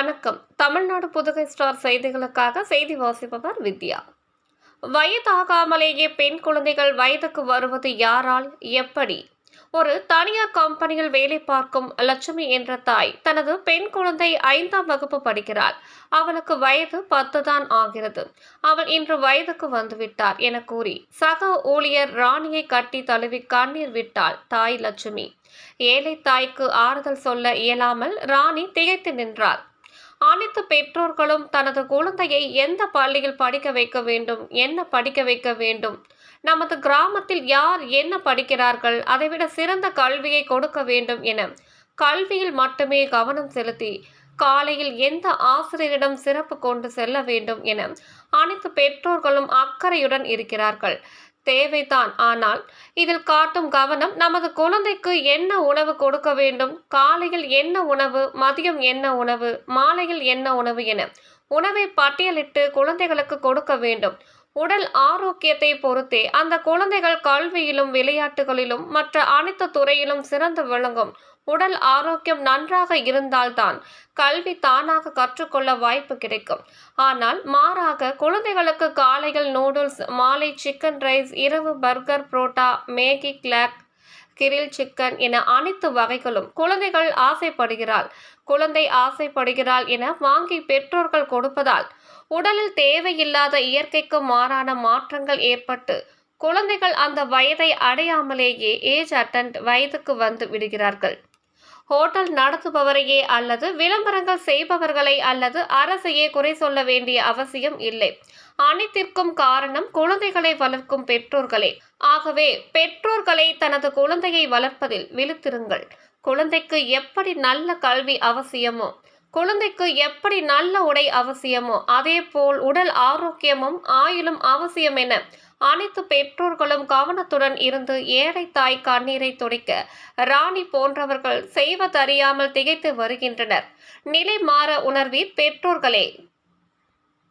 வணக்கம். தமிழ்நாடு புதுகை ஸ்டார் செய்திகளுக்காக செய்தி வாசிப்பவர் வித்யா. வயதாகாமலேயே பெண் குழந்தைகள் வயதுக்கு வருவது யாரால், எப்படி? ஒரு தனியார் கம்பெனியில் வேலை பார்க்கும் லட்சுமி என்ற தாய் தனது பெண் குழந்தை 5ஆம் வகுப்பு படிக்கிறாள். அவளுக்கு வயது 10 தான் ஆகிறது. அவள் இன்று வயதுக்கு வந்துவிட்டார் என கூறி சக ஊழியர் ராணியை கட்டி தழுவி கண்ணீர் விட்டாள் தாய் லட்சுமி. ஏழை தாய்க்கு ஆறுதல் சொல்ல இயலாமல் ராணி திகைத்து நின்றாள். அனைத்து பெற்றோர்களும் தனது குழந்தையை எந்த பள்ளியில் படிக்க வைக்க வேண்டும், என்ன படிக்க வைக்க வேண்டும், நமது கிராமத்தில் யார் என்ன படிக்கிறார்கள், அதைவிட சிறந்த கல்வியை கொடுக்க வேண்டும் என கல்வியில் மட்டுமே கவனம் செலுத்தி காலையில் எந்த ஆசிரியரிடம் சிறப்பு கொண்டு செல்ல வேண்டும் என அனைத்து பெற்றோர்களும் அக்கறையுடன் இருக்கிறார்கள். தேவைதான். ஆனால் இதில் காட்டும் கவனம் நமது குழந்தைக்கு என்ன உணவு கொடுக்க வேண்டும், காலையில் என்ன உணவு, மதியம் என்ன உணவு, மாலையில் என்ன உணவு என உணவை பட்டியலிட்டு குழந்தைகளுக்கு கொடுக்க வேண்டும். உடல் ஆரோக்கியத்தை பொறுத்தே அந்த குழந்தைகள் கல்வியிலும் விளையாட்டுகளிலும் மற்ற அனைத்து துறையிலும் சிறந்து விளங்கும். உடல் ஆரோக்கியம் நன்றாக இருந்தால்தான் கல்வி தானாக கற்றுக்கொள்ள வாய்ப்பு கிடைக்கும். ஆனால் மாறாக குழந்தைகளுக்கு காலையில் நூடுல்ஸ், மாலை சிக்கன் ரைஸ், இரவு burger, parotta, Maggi, clock, grill chicken என அனைத்து வகைகளும் குழந்தை ஆசைப்படுகிறாள் என வாங்கி பெற்றோர்கள் கொடுப்பதால் உடலில் தேவையில்லாத இயற்கைக்கு மாறான மாற்றங்கள் ஏற்பட்டு குழந்தைகள் அந்த வயதை அடையாமலேயே ஏஜ் அட்டெண்ட் வயதுக்கு வந்து விடுகிறார்கள். ஹோட்டல் நடத்துபவரையே அல்லது விளம்பரங்கள் செய்பவர்களை அல்லது அரசையே குறை சொல்ல வேண்டிய அவசியம் இல்லை. அனைத்திற்கும் காரணம் குழந்தைகளை வளர்க்கும் பெற்றோர்களே. ஆகவே பெற்றோர்களை தனது குழந்தையை வளர்ப்பதில் விழித்திருங்கள். குழந்தைக்கு எப்படி நல்ல கல்வி அவசியமோ, குழந்தைக்கு எப்படி நல்ல உடை அவசியமோ, அதே போல் உடல் ஆரோக்கியமும் ஆயுளும் அவசியம் என அனைத்து பெற்றோர்களும் கவனத்துடன் இருந்து ஏழை தாய் கண்ணீரை துடைக்க ராணி போன்றவர்கள் செய்வதறியாமல் திகைத்து வருகின்றனர். நிலை மாற உணர்வீர் பெற்றோர்களே.